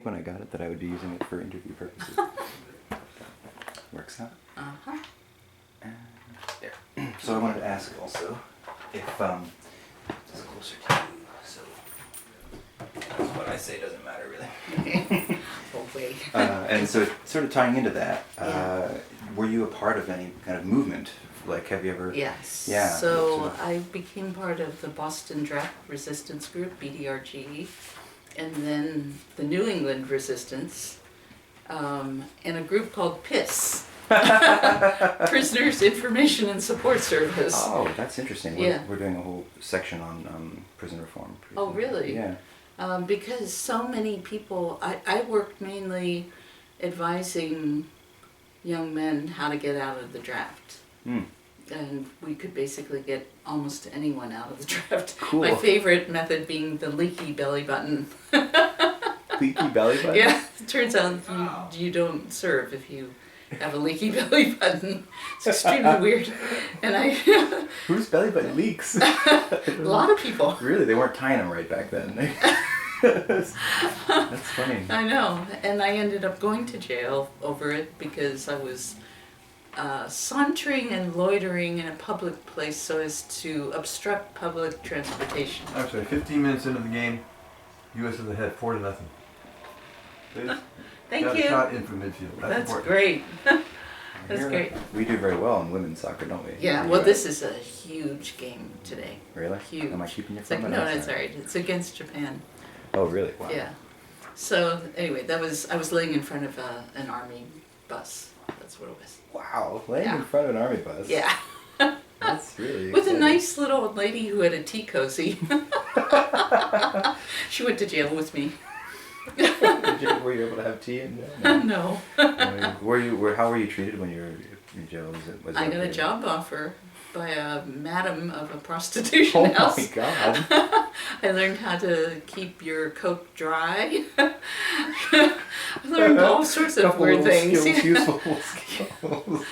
when I got it that I would be using it for interview purposes. Works out. Uh-huh. And there. So I wanted to ask also if just closer to you, so what I say doesn't matter really. Okay. And so sort of tying into that, Yeah. were you a part of any kind of movement? Like, have you ever? Yes. Yeah. So I became part of the Boston Draft Resistance Group, BDRG, and then the New England Resistance, and a group called PIS, Prisoners Information and Support Service. Oh, that's interesting. Yeah. We're doing a whole section on prison reform. Oh, really? Yeah. Because so many people, I worked mainly advising young men how to get out of the draft. Hmm. And we could basically get almost anyone out of the draft. Cool. My favorite method being the leaky belly button. Leaky belly button? Yeah, it turns out you don't serve if you have a leaky belly button. It's extremely weird. And Whose belly button leaks? a lot of people. Really? They weren't tying them right back then. That's funny. I know. And I ended up going to jail over it because I was sauntering and loitering in a public place so as to obstruct public transportation. I'm sorry, 15 minutes into the game, U.S. is ahead, 4-0. Thank Got you. a shot in from midfield. That's important. great. That's Here, great. We do very well in women's soccer, don't we? Yeah, well, this is a huge game today. Really? Huge. Am I keeping you It's like, from it? no, I'm that's all sorry. right. It's against Japan. Oh, really? Wow. Yeah. So anyway, I was laying in front of an army bus. That's what it was. Wow, laying Yeah. in front of an army bus. Yeah. That's really With a exciting. nice little old lady who had a tea cozy. She went to jail with me. Were you able to have tea in jail? No. How were you treated when you were in jail? Was I it got a okay? job offer by a madam of a prostitution Oh house. my god. I learned how to keep your coat dry. I learned all sorts of Couple weird little things. skills, useful skills.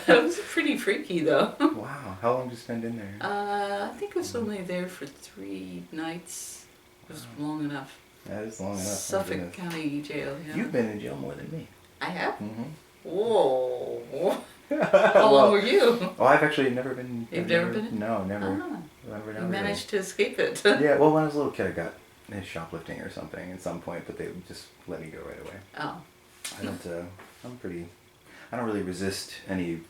It was pretty freaky though. Wow, how long did you spend in there? I think I was only there for 3 nights. It was long enough. That is long enough. my Suffolk goodness. County Jail, yeah. You've been in jail more than me. I have? Mm-hmm. Whoa. How long were you? Oh, I've actually never been. You've I've never been in? No, never. Ah, Never, you never managed to escape it. really. Yeah, well, when I was a little kid, I got shoplifting or something at some point, but they just let me go right away. Oh. I don't. I don't really resist any,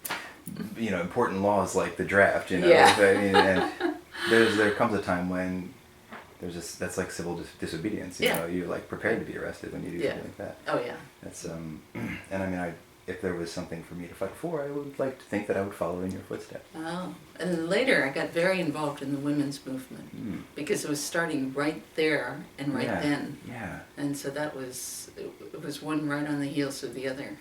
important laws like the draft. Yeah. I mean, and there comes a time when that's like civil disobedience. Yeah. You're like prepared to be arrested when you do Yeah. something like that. Oh yeah. That's and I mean, if there was something for me to fight for, I would like to think that I would follow in your footsteps. Oh. And later I got very involved in the women's movement Mm. because it was starting right there and right Yeah. then. Yeah. And so it was one right on the heels of the other.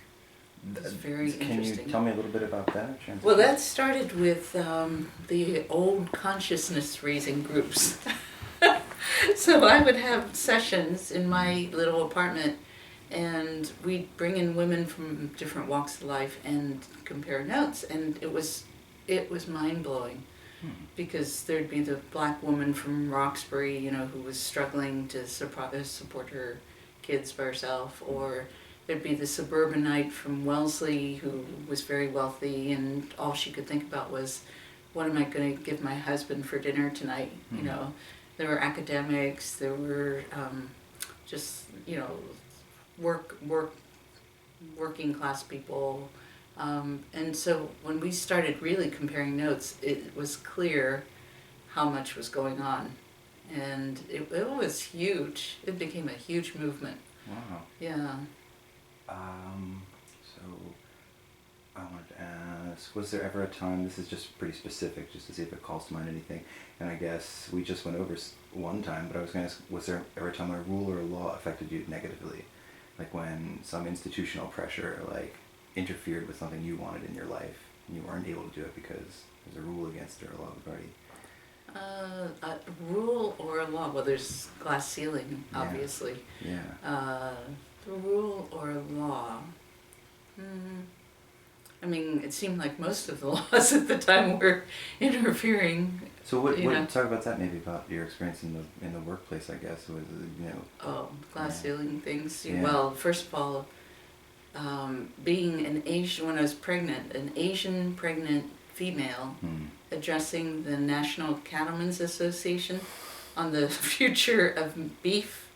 It's very Can interesting. you tell me a little bit about that? Transition? Well, that started with the old consciousness raising groups. So I would have sessions in my little apartment and we'd bring in women from different walks of life and compare notes, and it was mind-blowing. Because there'd be the black woman from Roxbury, who was struggling to support her kids by herself, or there'd be the suburbanite from Wellesley who was very wealthy and all she could think about was, what am I going to give my husband for dinner tonight? There were academics, there were just, working class people. And so when we started really comparing notes, it was clear how much was going on. And it was huge. It became a huge movement. Wow. Yeah. So I wanted to ask, was there ever a time, this is just pretty specific, just to see if it calls to mind anything, and I guess we just went over one time, but I was going to ask, was there ever a time when a rule or a law affected you negatively? Like when some institutional pressure, interfered with something you wanted in your life, and you weren't able to do it because there's a rule against it or a law regarding. A rule or a law? Well, there's glass ceiling, Yeah. obviously. Yeah. The rule or law? I mean, it seemed like most of the laws at the time were interfering So what? You know. Talk about that maybe about your experience in the workplace. I guess was Oh, glass Yeah. ceiling things. Yeah. Well, first of all, being an Asian, when I was pregnant, an Asian pregnant female addressing the National Cattlemen's Association on the future of beef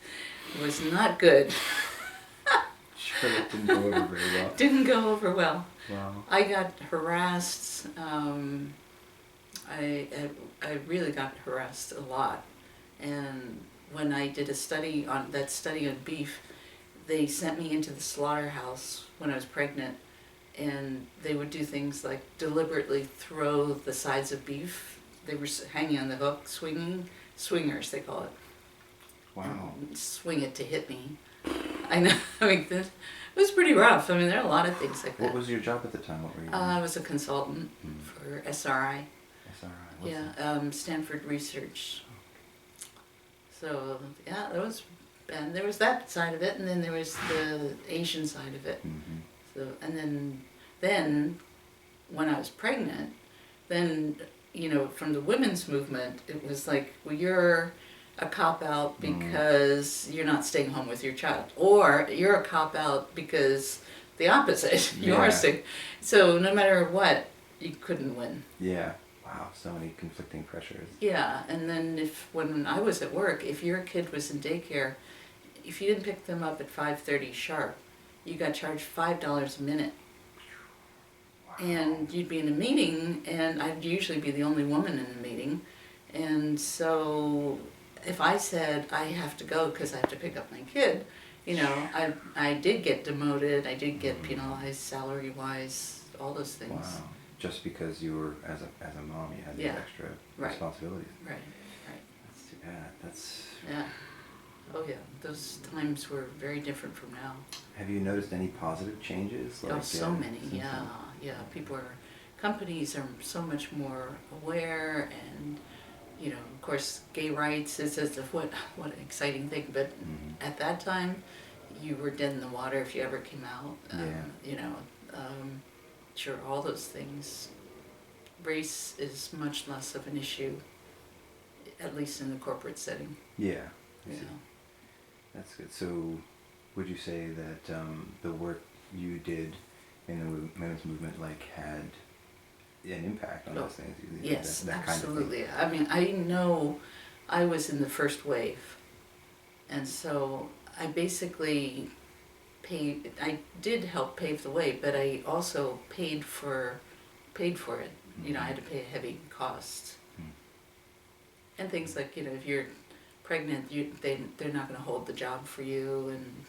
was not good. Sure, that didn't go over very well. Didn't go over well. Wow. I got harassed. I really got harassed a lot, and when I did a study on beef, they sent me into the slaughterhouse when I was pregnant, and they would do things like deliberately throw the sides of beef. They were hanging on the hook, swingers they call it. Wow. Swing it to hit me. I know. I mean, it was pretty rough. I mean, there are a lot of things like that. What was your job at the time? What were you doing? I was a consultant for SRI. SRI. What's that? Yeah, Stanford Research. So yeah, and there was that side of it, and then there was the Asian side of it. Mm-hmm. So and then when I was pregnant, then from the women's movement, it was like, well, you're a cop out because you're not staying home with your child, or you're a cop out because the opposite, you are sick. So no matter what, you couldn't win. Yeah. Wow, so many conflicting pressures. Yeah, and then when I was at work, if your kid was in daycare, if you didn't pick them up at 5:30 sharp, you got charged $5 a minute. Wow. And you'd be in a meeting, and I'd usually be the only woman in the meeting, and so if I said I have to go because I have to pick up my kid, I did get demoted, I did get penalized salary-wise, all those things. Wow. Just because you were, as a mom, you had these extra responsibilities. Right. That's too bad. That's... Yeah. Oh yeah, those times were very different from now. Have you noticed any positive changes? So many, yeah. Companies are so much more aware, and of course, gay rights is what an exciting thing. But at that time, you were dead in the water if you ever came out. Sure, all those things. Race is much less of an issue, at least in the corporate setting. Yeah. Yeah. That's good. So, would you say that the work you did in the women's movement had an impact on those things? Yes, that absolutely. Kind of thing? I mean, I know I was in the first wave, and so I basically I did help pave the way, but I also paid for it. I had to pay heavy costs. And things like, if you're pregnant, they're not going to hold the job for you, and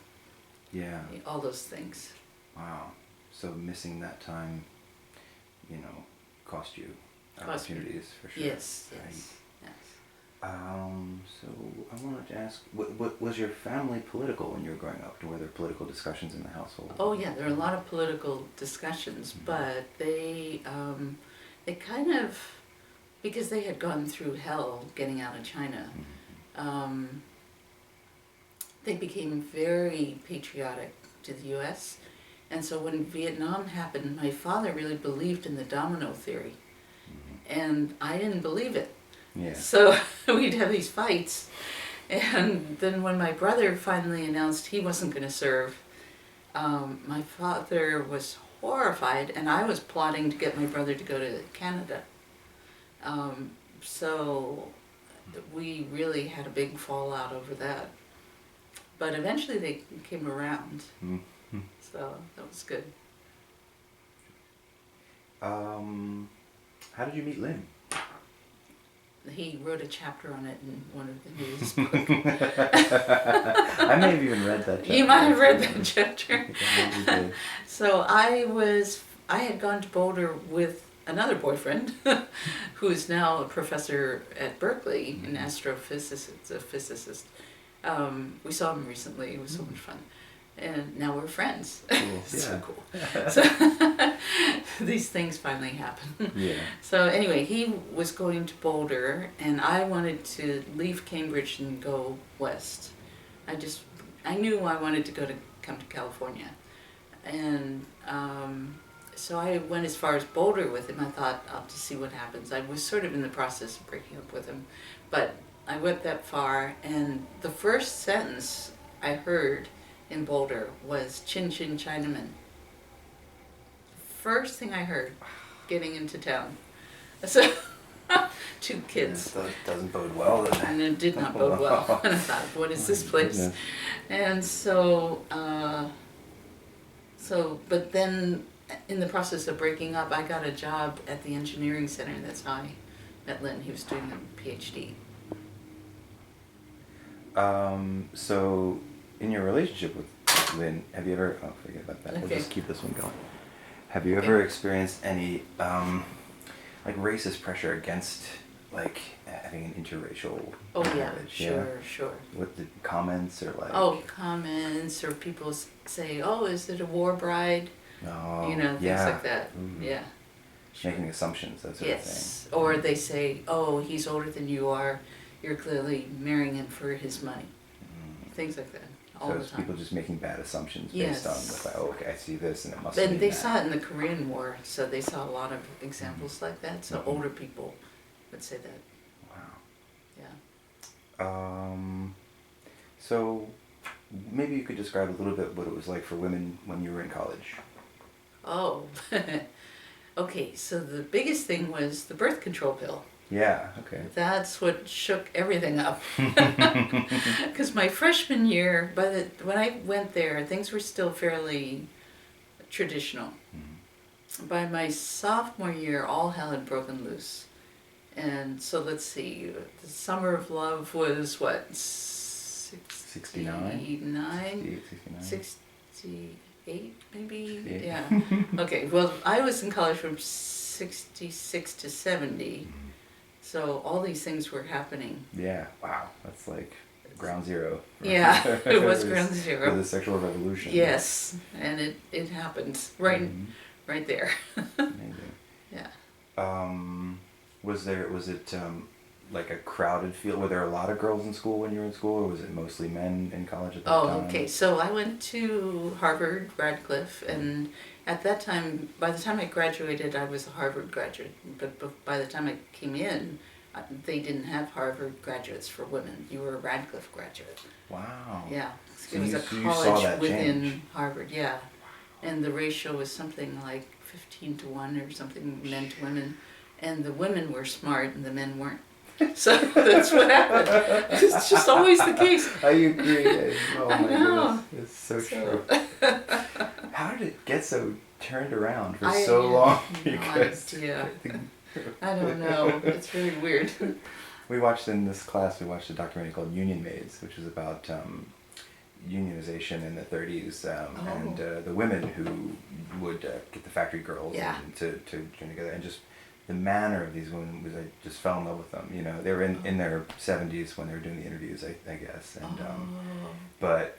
all those things. Wow. So missing that time, cost you opportunities for sure. Yes. So I wanted to ask, what was your family political when you were growing up? Were there political discussions in the household? Oh yeah, there are a lot of political discussions, but they kind of, because they had gone through hell getting out of China, they became very patriotic to the U.S. And so when Vietnam happened, my father really believed in the domino theory, and I didn't believe it. Yeah. So we'd have these fights, and then when my brother finally announced he wasn't going to serve, my father was horrified, and I was plotting to get my brother to go to Canada. So we really had a big fallout over that. But eventually they came around, so that was good. How did you meet Lynn? He wrote a chapter on it in one of his books. I may have even read that chapter. You might have read that chapter. Yeah, So I had gone to Boulder with another boyfriend who is now a professor at Berkeley, an astrophysicist, a physicist. We saw him recently. It was so much fun. And now we're friends. Cool. So Yeah. cool. So these things finally happen. Yeah. So anyway, he was going to Boulder, and I wanted to leave Cambridge and go west. I knew I wanted to come to California. And so I went as far as Boulder with him. I thought, I'll just see what happens. I was sort of in the process of breaking up with him, but I went that far, and the first sentence I heard in Boulder was "Chin Chin Chinaman." First thing I heard getting into town. So, two kids. Yeah, that doesn't bode well. Then. And it did not bode well. And I thought, what is this place? Goodness. And so, but then in the process of breaking up, I got a job at the engineering center, and that's how I met Lynn. He was doing a PhD. So, in your relationship with Lynn, have you ever? Oh, forget about that. We'll Okay. just keep this one going. Have you ever experienced any like racist pressure against like having an interracial Oh yeah, marriage? sure. What the comments or like? Oh, comments or people say, "Oh, is it a war bride?" Oh, You know, things yeah. like that. Mhm. Yeah. Making assumptions, that sort of Yes. Or they say, "Oh, he's older than you are. You're clearly marrying him for his money." thing. Things like that. All So the it's time. people just making bad assumptions Yes. based on like, oh, okay, I see this and it must And mean they that. saw it in the Korean War, so they saw a lot of examples like that. So Mhm. older people would say that. Wow. Yeah. So maybe you could describe a little bit what it was like for women when you were in college. Oh. Okay, so the biggest thing was the birth control pill. Yeah. Okay. That's what shook everything up. Because my freshman year, when I went there, things were still fairly traditional. Mhm. By my sophomore year, all hell had broken loose. And so let's see, the Summer of Love was what, 69? 69? 69. 68 maybe? 68. Yeah. Okay, well, I was in college from 66 to 70. Mhm. So all these things were happening. Yeah. Wow. That's like ground zero. Yeah, it was ground For zero. the sexual revolution. Yes, and it happened right Mhm. right there. Amazing. Yeah. Was it like a crowded field? Were there a lot of girls in school when you were in school, or was it mostly men in college at that Oh, time? okay. So I went to Harvard, Radcliffe, and at that time, by the time I graduated, I was a Harvard graduate. But by the time I came in, they didn't have Harvard graduates for women. You were a Radcliffe graduate. Wow. Yeah. So It was you- a so you saw college that within change. Harvard, yeah. And the ratio was something like 15 to 1 or something, men to women. And the women were smart and the men weren't. So that's what happened. It's just always the case. I agree. Oh I my know. goodness. It's so So- true. How did it get so turned around for I so have long? no Because idea. I don't know. It's really weird. we watched in this class, we watched a documentary called Union Maids, which was about unionization in the 30s and the women who would get the factory girls Yeah. and to join together, and just the manner of these women was, I just fell in love with them. You know, they were in their 70s when they were doing the interviews, I guess, and but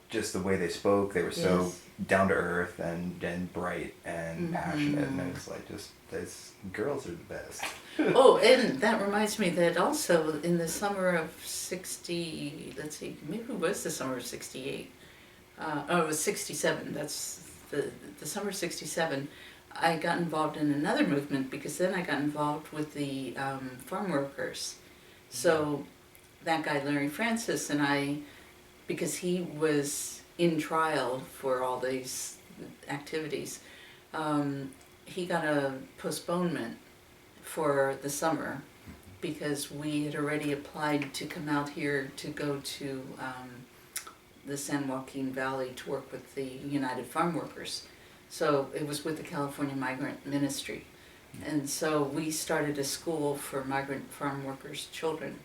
just the way they spoke, they were so Yes. down to earth and bright and Mhm. passionate, and it was like just these girls are the best. Oh, and that reminds me that also in the summer of 60, let's see, maybe it was the summer of 68. Oh, it was 67. That's the summer of 67. I got involved in another movement because then I got involved with the farm workers. So that guy, Larry Francis, and I, because he was in trial for all these activities, he got a postponement for the summer because we had already applied to come out here to go to the San Joaquin Valley to work with the United Farm Workers. So it was with the California Migrant Ministry. And so we started a school for migrant farm workers' children.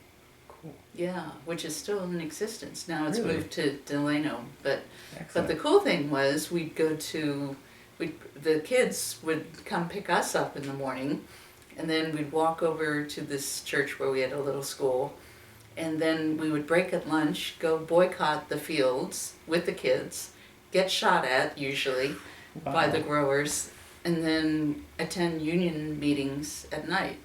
Cool. Yeah, which is still in existence. Now it's Really? moved to Delano. But Excellent. the cool thing was the kids would come pick us up in the morning, and then we'd walk over to this church where we had a little school, and then we would break at lunch, go boycott the fields with the kids, get shot at usually by the growers, and then attend union meetings at night.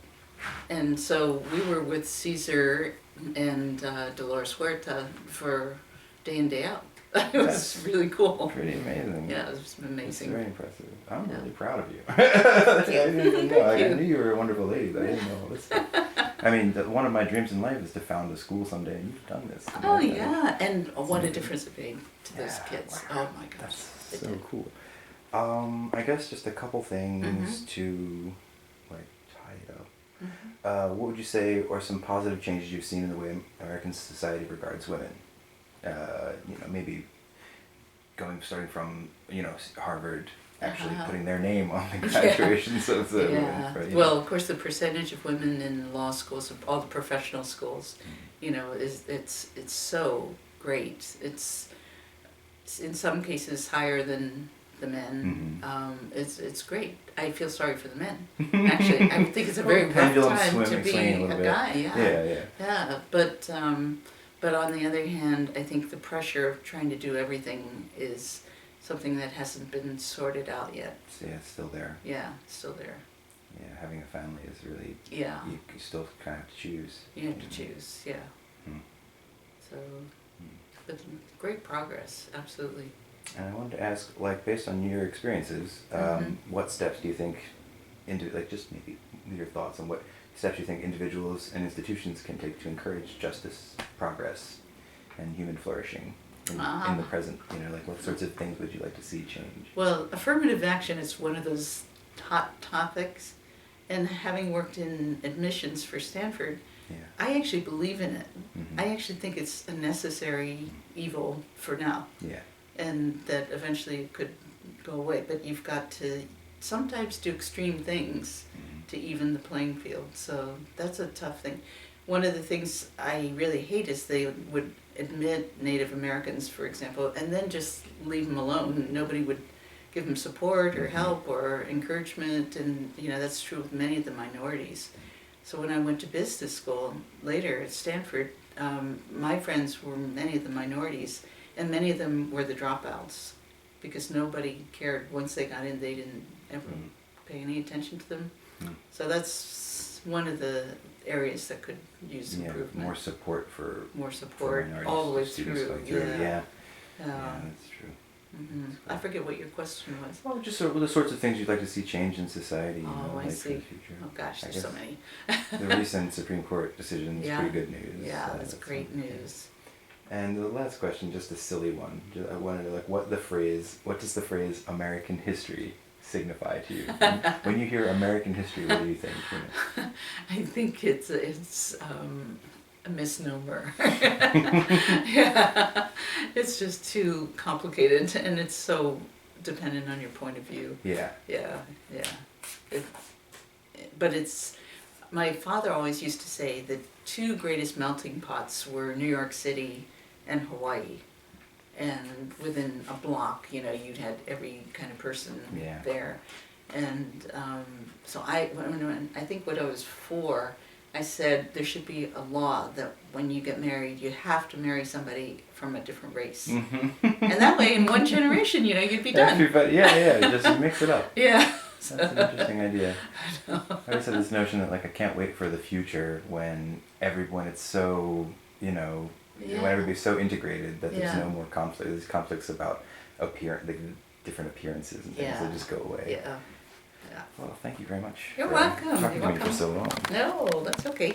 And so we were with Caesar and Dolores Huerta for day in, day out. It was That's really cool. pretty amazing. Yeah, it was amazing. It's very impressive. I'm Yeah. really proud of you. I didn't even know. I Thank you. knew you were a wonderful lady, but I didn't know all this stuff. I mean, one of my dreams in life is to found a school someday, and you've done this. Oh yeah, and what a difference it made to those Yeah, kids. wow. Oh my gosh. That's It so did. cool. I guess just a couple things Mm-hmm. to like tie it up. Mm-hmm. What would you say are some positive changes you've seen in the way American society regards women? Maybe starting from Harvard actually Uh-huh. putting their name on the Yeah. graduations of the women. Yeah. Right? Well, of course, the percentage of women in law schools, of all the professional schools, it's so great. It's in some cases higher than the men. Mhm. It's great. I feel sorry for the men. Actually, I think it's a very rough Pendulum time to swinging be a a little bit. guy. Yeah. Yeah, but on the other hand, I think the pressure of trying to do everything is something that hasn't been sorted out yet. So, yeah, it's still there. Yeah, still there. Yeah, having a family is really, Yeah, you still kind of have to choose. you have to choose. Yeah. Hmm. So, but great progress, absolutely. And I wanted to ask, like, based on your experiences, Mhm. what steps do you think, just maybe your thoughts on what steps you think individuals and institutions can take to encourage justice, progress, and human flourishing in the present? Like, what sorts of things would you like to see change? Well, affirmative action is one of those hot topics, and having worked in admissions for Stanford, Yeah. I actually believe in it. Mhm. I actually think it's a necessary evil for now, Yeah. and that eventually it could go away. But you've got to sometimes do extreme things Mhm. to even the playing field. So that's a tough thing. One of the things I really hate is they would admit Native Americans, for example, and then just leave them alone. Nobody would give them support or help or encouragement, and that's true of many of the minorities. So when I went to business school later at Stanford, my friends were many of the minorities, and many of them were the dropouts because nobody cared. Once they got in, they didn't ever Mm. pay any attention to them. Mm. So that's one of the areas that could use Yeah, improvement. more support for More support minorities, all the way students through. going through. Yeah, Yeah. that's true. I forget what your question was. Well, just the sorts of things you'd like to see change in society, Oh, I like for the see. future. Oh gosh, I there's so guess many. The recent Supreme Court decision is Yeah. pretty good news. Yeah, that's great news. And the last question, just a silly one. I wanted to what does the phrase American history signify to you? When you hear American history, what do you think? I think it's a misnomer. Yeah, it's just too complicated, and it's so dependent on your point of view. Yeah. Yeah. But my father always used to say the two greatest melting pots were New York City and Hawaii. And within a block, you'd had every kind of person Yeah. there. And so I think when I was 4, I said there should be a law that when you get married, you have to marry somebody from a different race. Mm-hmm. And that way, in one generation, you'd be done. Everybody, yeah, just mix it up. Yeah. That's an interesting idea. I always had this notion that I can't wait for the future when it's so, when everybody's so integrated that there's Yeah. no more conflict. There's conflicts about different appearances and things Yeah. that just go away. Yeah. Well, thank you very much. You're for welcome. Talking You're to me for so long. No, that's okay.